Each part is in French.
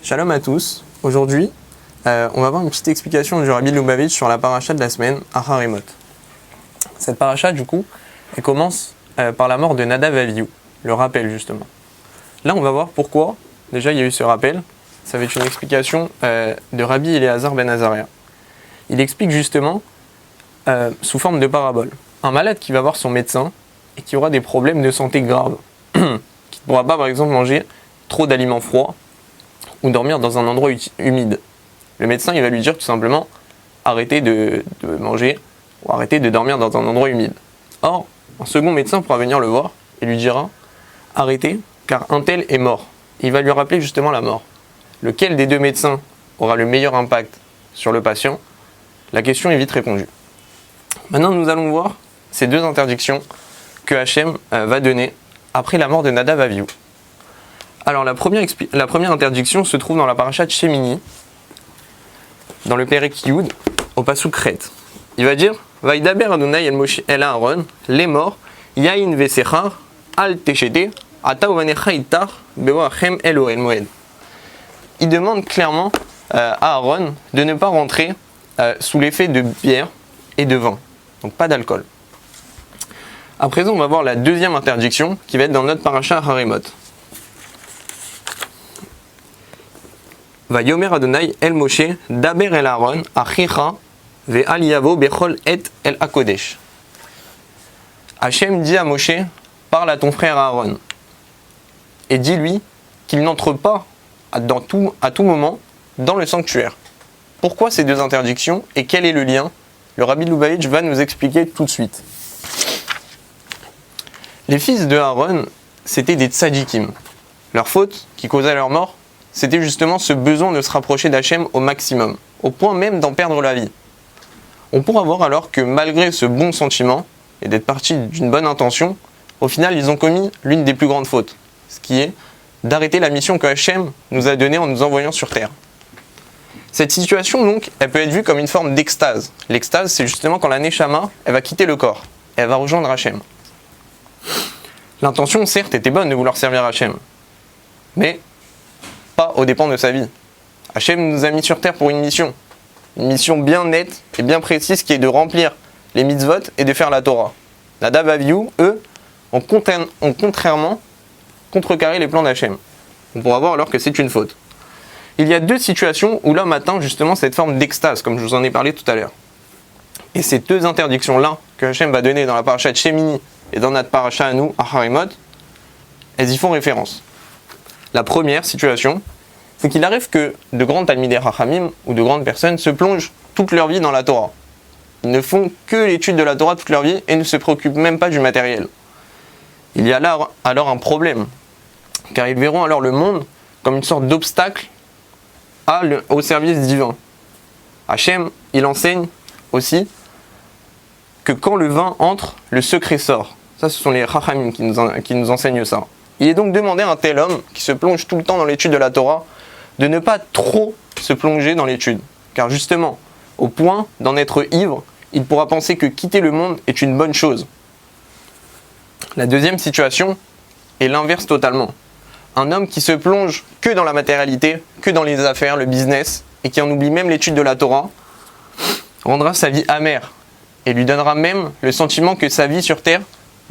Shalom à tous. Aujourd'hui, on va voir une petite explication du Rabbi Lubavitch sur la paracha de la semaine, Acharimot. Cette paracha, du coup, elle commence par la mort de Nadav et Avihu, le rappel justement. Là, on va voir pourquoi, déjà, il y a eu ce rappel. Ça va être une explication de Rabbi Eliezer ben Azariah. Il explique justement, sous forme de parabole, un malade qui va voir son médecin et qui aura des problèmes de santé graves, qui ne pourra pas, par exemple, manger trop d'aliments froids, ou dormir dans un endroit humide. Le médecin, il va lui dire tout simplement arrêtez de manger ou arrêtez de dormir dans un endroit humide. Or, un second médecin pourra venir le voir et lui dira arrêtez car un tel est mort. Il va lui rappeler justement la mort. Lequel des deux médecins aura le meilleur impact sur le patient? La question est vite répondue. Maintenant, nous allons voir ces deux interdictions que Hachem va donner après la mort de Nadav et Avihu. Alors la première interdiction se trouve dans la paracha de Shemini, dans le Perek Yud, au pasuk Chet. Il va dire Vaidaber Adonai el Moshe el Aaron, les morts, yain vesechar, al techete, ata uvanecha itar, beoachem elo el moed. Il demande clairement à Aaron de ne pas rentrer sous l'effet de bière et de vin, donc pas d'alcool. À présent, on va voir la deuxième interdiction qui va être dans notre paracha Harimot. Va yomer Adonai el Moshe daber el Aaron achicha ve'al yavo bechol et el hakodesh. Hachem dit à Moshe, parle à ton frère Aaron et dis-lui qu'il n'entre pas à tout moment dans le sanctuaire. Pourquoi ces deux interdictions et quel est le lien? Le Rabbi Lubavitch va nous expliquer tout de suite. Les fils de Aaron, c'était des tzadikim. Leur faute, qui causait leur mort, c'était justement ce besoin de se rapprocher d'Hachem au maximum, au point même d'en perdre la vie. On pourra voir alors que malgré ce bon sentiment, et d'être partis d'une bonne intention, au final ils ont commis l'une des plus grandes fautes, ce qui est d'arrêter la mission que Hachem nous a donnée en nous envoyant sur terre. Cette situation donc, elle peut être vue comme une forme d'extase. L'extase, c'est justement quand la Neshama, elle va quitter le corps, et elle va rejoindre Hachem. L'intention, certes, était bonne de vouloir servir Hachem, mais pas aux dépens de sa vie. Hachem nous a mis sur terre pour une mission bien nette et bien précise qui est de remplir les mitzvot et de faire la Torah. Nadav et Avihu, eux, ont contrairement contrecarré les plans d'Hachem. On pourra voir alors que c'est une faute. Il y a deux situations où l'homme atteint justement cette forme d'extase, comme je vous en ai parlé tout à l'heure. Et ces deux interdictions-là que Hachem va donner dans la paracha de Shemini et dans notre paracha à nous, à Harimot, elles y font référence. La première situation, c'est qu'il arrive que de grands talmidei chachamim ou de grandes personnes se plongent toute leur vie dans la Torah. Ils ne font que l'étude de la Torah toute leur vie et ne se préoccupent même pas du matériel. Il y a là alors un problème, car ils verront alors le monde comme une sorte d'obstacle au service divin. Hachem, il enseigne aussi que quand le vin entre, le secret sort. Ça, ce sont les chachamim qui nous enseignent ça. Il est donc demandé à un tel homme qui se plonge tout le temps dans l'étude de la Torah de ne pas trop se plonger dans l'étude. Car justement, au point d'en être ivre, il pourra penser que quitter le monde est une bonne chose. La deuxième situation est l'inverse totalement. Un homme qui se plonge que dans la matérialité, que dans les affaires, le business, et qui en oublie même l'étude de la Torah, rendra sa vie amère et lui donnera même le sentiment que sa vie sur terre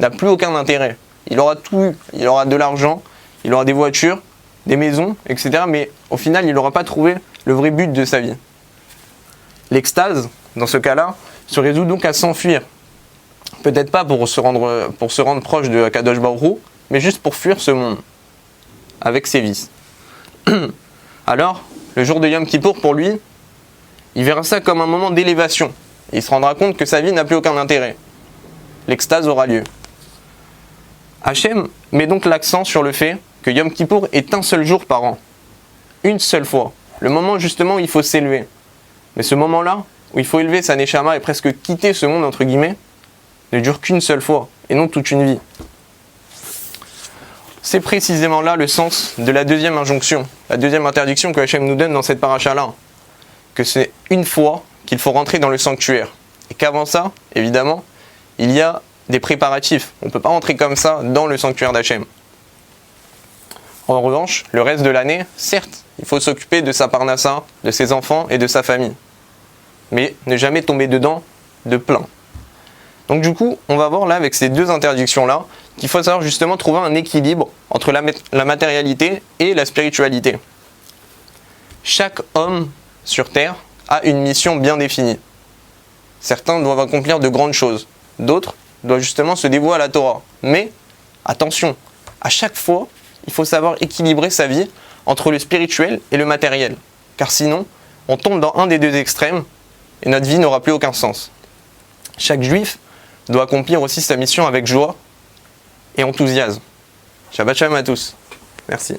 n'a plus aucun intérêt. Il aura tout eu, il aura de l'argent, il aura des voitures, des maisons, etc. Mais au final, il n'aura pas trouvé le vrai but de sa vie. L'extase, dans ce cas-là, se résout donc à s'enfuir. Peut-être pas pour se rendre proche de Akadosh Baruch Hu, mais juste pour fuir ce monde, avec ses vices. Alors, le jour de Yom Kippour, pour lui, il verra ça comme un moment d'élévation. Il se rendra compte que sa vie n'a plus aucun intérêt. L'extase aura lieu. Hachem met donc l'accent sur le fait que Yom Kippour est un seul jour par an. Une seule fois. Le moment justement où il faut s'élever. Mais ce moment-là, où il faut élever sa Neshama et presque quitter ce monde, entre guillemets, ne dure qu'une seule fois, et non toute une vie. C'est précisément là le sens de la deuxième injonction, la deuxième interdiction que Hachem nous donne dans cette paracha-là. Que c'est une fois qu'il faut rentrer dans le sanctuaire. Et qu'avant ça, évidemment, il y a des préparatifs. On ne peut pas rentrer comme ça dans le sanctuaire d'Hachem. En revanche, le reste de l'année, certes, il faut s'occuper de sa parnassa, de ses enfants et de sa famille. Mais ne jamais tomber dedans de plein. Donc du coup, on va voir là avec ces deux interdictions-là qu'il faut savoir justement trouver un équilibre entre la matérialité et la spiritualité. Chaque homme sur Terre a une mission bien définie. Certains doivent accomplir de grandes choses, d'autres doivent justement se dévouer à la Torah. Mais attention, à chaque fois, il faut savoir équilibrer sa vie entre le spirituel et le matériel. Car sinon, on tombe dans un des deux extrêmes et notre vie n'aura plus aucun sens. Chaque juif doit accomplir aussi sa mission avec joie et enthousiasme. Shabbat shalom à tous. Merci.